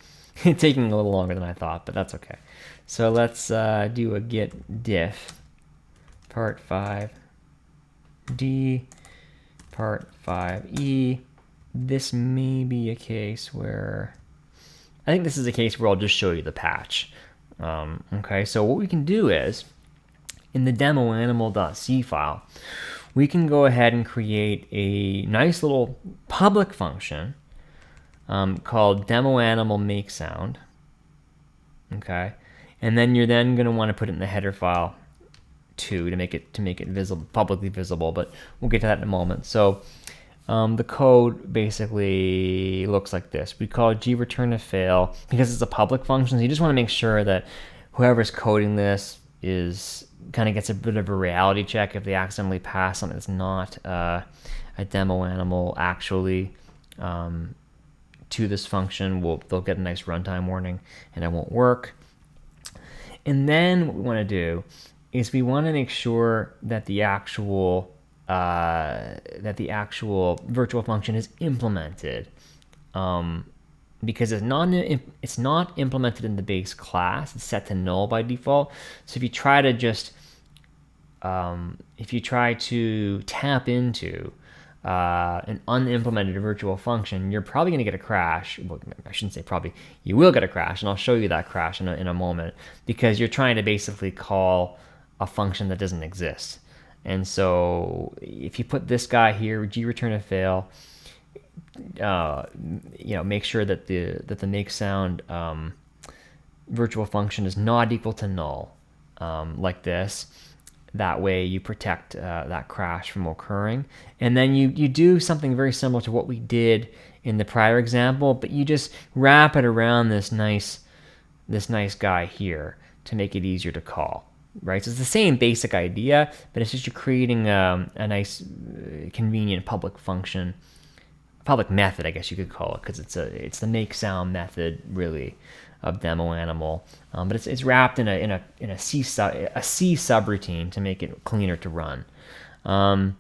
It's taking a little longer than I thought, but that's okay. So let's do a git diff part 5D part 5E. This may be a case where, I think this is a case where I'll just show you the patch. Okay, so what we can do is, in the demo animal.c file, we can go ahead and create a nice little public function called demo animal make sound. Okay, and then you're then going to want to put it in the header file too to make it visible, publicly visible. But we'll get to that in a moment. So the code basically looks like this. We call it gReturnIfFail because it's a public function. So you just want to make sure that whoever's coding this is kind of gets a bit of a reality check if they accidentally pass something that's not a demo animal actually to this function. They'll get a nice runtime warning and it won't work. And then what we want to do is we want to make sure that the actual virtual function is implemented, because it's not implemented in the base class. It's set to null by default. So if you try to just tap into an unimplemented virtual function, you're probably going to get a crash. Well, I shouldn't say probably. You will get a crash, and I'll show you that crash in a moment, because you're trying to basically call a function that doesn't exist. And so if you put this guy here, gReturnIfFail, make sure that the make sound virtual function is not equal to null, like this. That way you protect that crash from occurring. And then you do something very similar to what we did in the prior example, but you just wrap it around this nice guy here to make it easier to call. Right, so it's the same basic idea, but it's just you're creating a nice, convenient public function, public method, I guess you could call it, because it's the make sound method, really, demo animal, but it's wrapped in a C subroutine to make it cleaner to run. And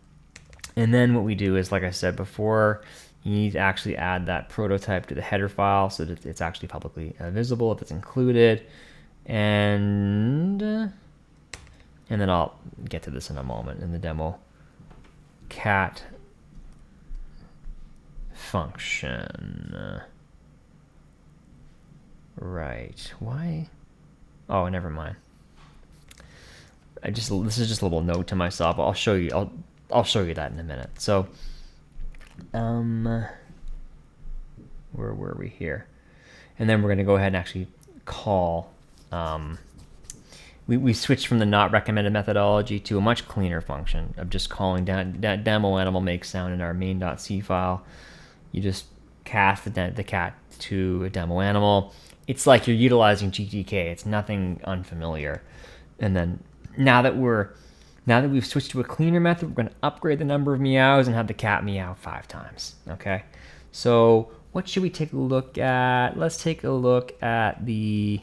then what we do is, like I said before, you need to actually add that prototype to the header file so that it's actually publicly visible if it's included. And then I'll get to this in a moment in the demo cat function. Right, why? Oh, never mind. This is just a little note to myself. I'll show you. I'll show you that in a minute. So, where were we here? And then we're going to go ahead and actually call. We switched from the not recommended methodology to a much cleaner function of just calling that demo animal make sound in our main.c file. You just cast the cat to a demo animal. It's like you're utilizing GTK. It's nothing unfamiliar. And then now that we've switched to a cleaner method, we're going to upgrade the number of meows and have the cat meow 5 times. Okay. So what should we take a look at? Let's take a look at the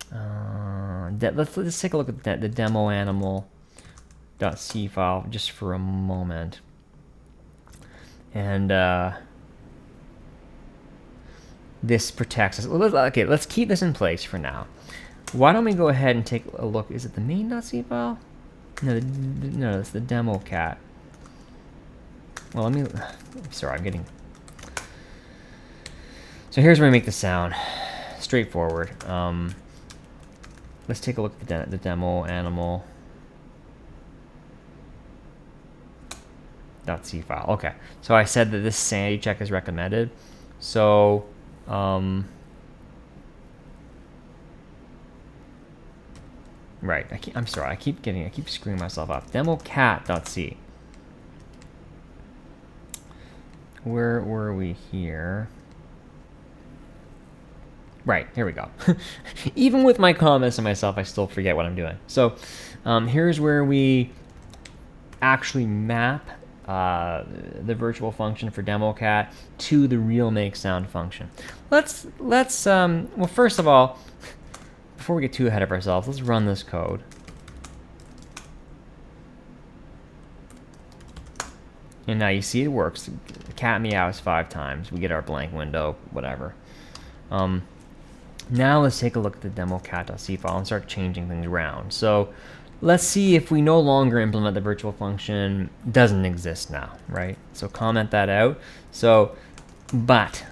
let's take a look at the demo animal.c file just for a moment. And this protects us. Okay, let's keep this in place for now. Why don't we go ahead and take a look? Is it the main.c file? No, it's the demo cat. Well, sorry, I'm getting. So here's where we make the sound. Straightforward. Let's take a look at the demo animal. .c file. Okay, so I said that this sanity check is recommended. So right, I'm sorry, I keep screwing myself up. Demo cat.c. Where were we here? Right, here we go. Even with my comments to myself, I still forget what I'm doing. So here's where we actually map the virtual function for demo cat to the real make sound function. Let's well, first of all, before we get too ahead of ourselves, let's run this code. And now you see it works. The cat meows 5 times. We get our blank window, whatever. Now let's take a look at the demo cat.c file and start changing things around. So let's see if we no longer implement the virtual function, doesn't exist now, right? So comment that out. So, but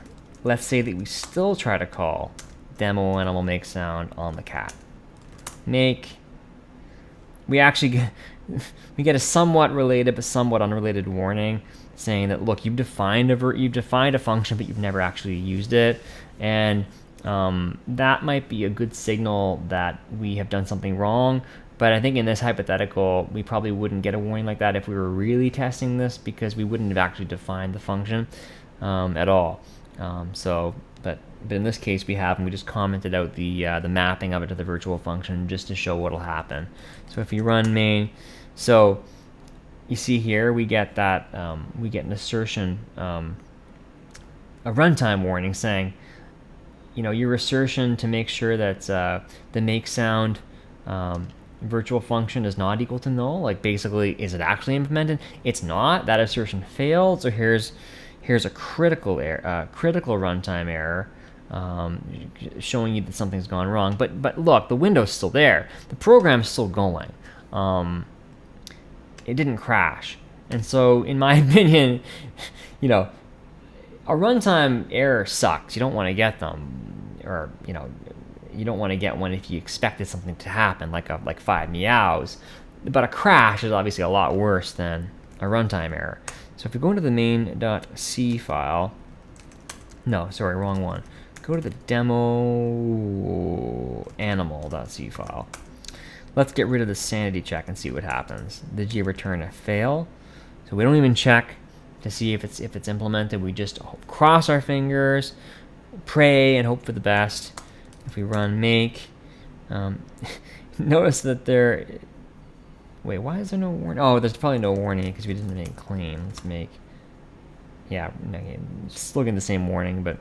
let's say that we still try to call demo animal make sound on the cat. Make. We actually get a somewhat related but somewhat unrelated warning saying that, look, you've defined a function, but you've never actually used it, and that might be a good signal that we have done something wrong. But I think in this hypothetical, we probably wouldn't get a warning like that if we were really testing this, because we wouldn't have actually defined the function at all. But in this case, we have, and we just commented out the mapping of it to the virtual function just to show what'll happen. So if you run main, so you see here we get that we get an assertion, a runtime warning saying, your assertion to make sure that the make sound virtual function is not equal to null. Like, basically, is it actually implemented? It's not. That assertion failed. So here's a critical error, critical runtime error, showing you that something's gone wrong. But look, the window's still there. The program's still going. It didn't crash. And so, in my opinion, a runtime error sucks. You don't want to get them, or you don't want to get one if you expected something to happen, like 5 meows. But a crash is obviously a lot worse than a runtime error. So if we go into the main.c file, no, sorry, wrong one. Go to the demo animal.c file. Let's get rid of the sanity check and see what happens. Did you return a fail? So we don't even check to see if it's implemented. We just cross our fingers, pray, and hope for the best. If we run make, notice that there. Wait, why is there no warning? Oh, there's probably no warning because we didn't make clean. Let's make. Yeah, no, still getting the same warning, but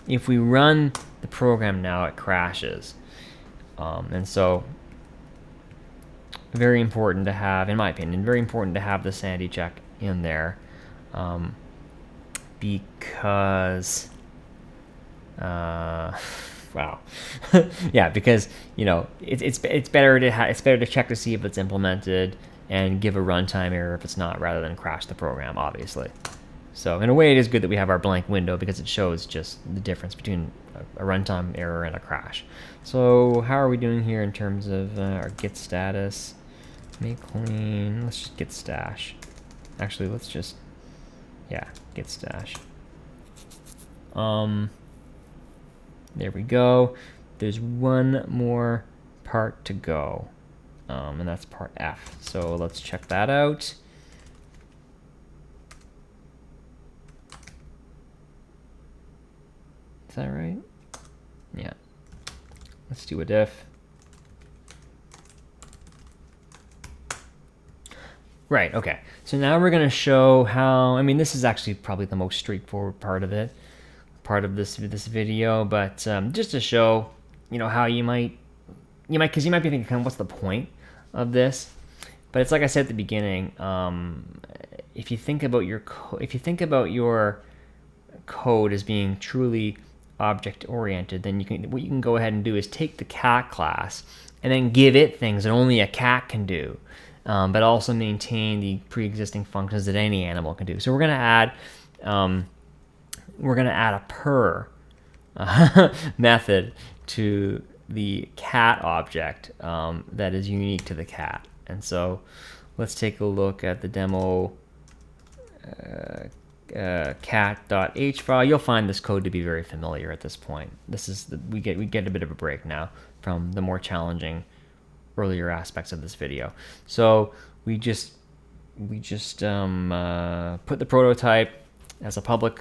if we run the program now, it crashes. And so very important to have, in my opinion, very important to have the sanity check in there, because wow, yeah, because it's better to check to see if it's implemented and give a runtime error if it's not, rather than crash the program, obviously. So in a way, it is good that we have our blank window, because it shows just the difference between a runtime error and a crash. So how are we doing here in terms of our git status? Make clean. Let's just git stash. Actually, let's just, yeah, git stash. There we go. There's one more part to go, and that's part F. So let's check that out. Is that right? Yeah. Let's do a diff. Right, okay. So now we're going to show how, I mean, this is actually probably the most straightforward part of this video, but just to show, how you might, because you might be thinking, kind of, what's the point of this? But it's like I said at the beginning, if you think about your code as being truly object oriented, then what you can go ahead and do is take the cat class and then give it things that only a cat can do, but also maintain the pre-existing functions that any animal can do. So we're going to add a purr method to the cat object that is unique to the cat. And so let's take a look at the demo cat.h file. You'll find this code to be very familiar at this point. This is we get a bit of a break now from the more challenging earlier aspects of this video. So we just put the prototype as a public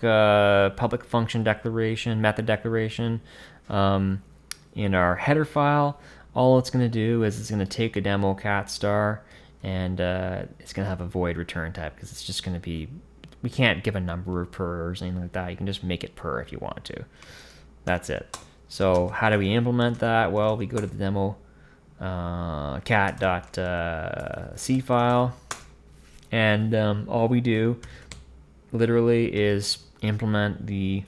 function declaration, method declaration, in our header file. All it's going to do is it's going to take a demo cat star, and it's going to have a void return type, because it's just going to be, we can't give a number of purrs or anything like that. You can just make it purr if you want to. That's it. So how do we implement that? Well, we go to the demo cat.c file, and all we do literally is implement the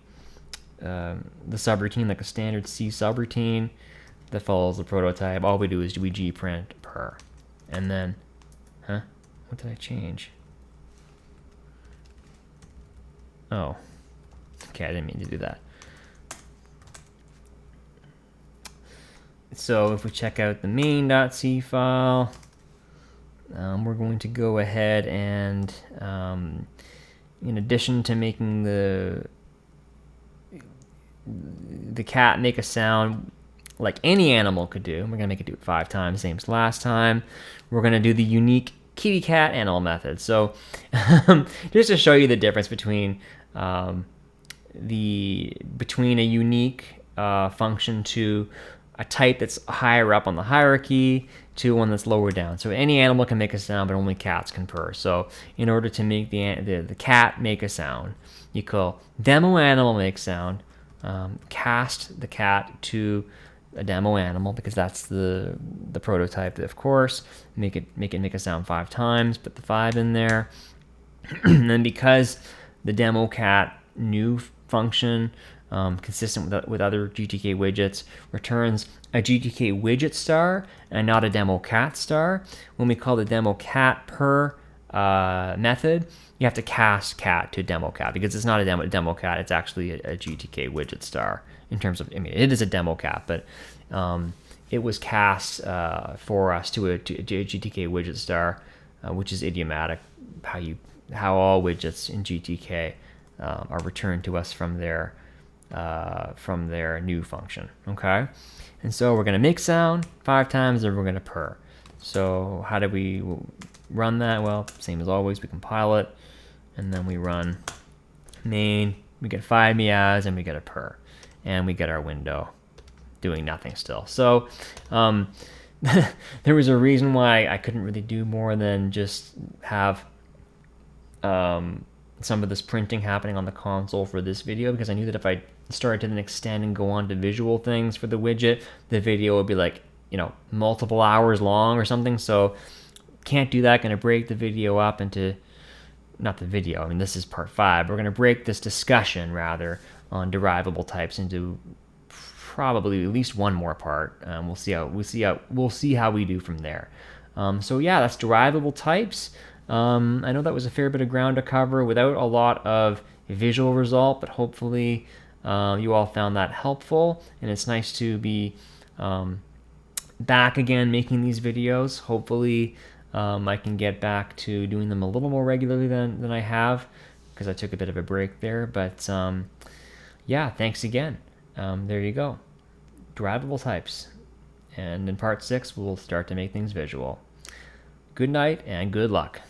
subroutine, like a standard C subroutine that follows the prototype. All we do is we gprint purr, and then, what did I change? Oh, okay, I didn't mean to do that. So if we check out the main.c file, we're going to go ahead and, in addition to making the cat make a sound like any animal could do, we're going to make it do it 5 times, same as last time. We're going to do the unique kitty cat animal method. So just to show you the difference between a unique function to a type that's higher up on the hierarchy to one that's lower down. So any animal can make a sound, but only cats can purr. So in order to make the cat make a sound, you call demo animal make sound, cast the cat to a demo animal, because that's the prototype, of course. Make it make a sound 5 times, put the 5 in there. And then because the demo cat new function, consistent with other GTK widgets, returns a GTK widget star and not a demo cat star, when we call the demo cat purr method, you have to cast cat to demo cat, because it's not a demo cat, it's actually a GTK widget star. In terms of, I mean, it is a demo cat, but it was cast for us to a GTK widget star, which is idiomatic, how all widgets in GTK are returned to us from their new function. Okay, and so we're going to make sound 5 times, and we're going to purr. So how do we run that? Well, same as always, we compile it, and then we run main. We get 5 meows, and we get a purr, and we get our window doing nothing still. So there was a reason why I couldn't really do more than just have some of this printing happening on the console for this video, because I knew that if I started to then extend and go on to visual things for the widget, the video would be like, you know, multiple hours long or something. So can't do that. Going to break the video up into, not the video, I mean, this is part 5. We're going to break this discussion rather on derivable types into probably at least one more part. We'll see how we do from there. So yeah, that's derivable types. I know that was a fair bit of ground to cover without a lot of visual result, but hopefully you all found that helpful, and it's nice to be back again making these videos. Hopefully I can get back to doing them a little more regularly than I have, because I took a bit of a break there. But yeah, thanks again. There you go. Derivable types. And in part 6, we'll start to make things visual. Good night and good luck.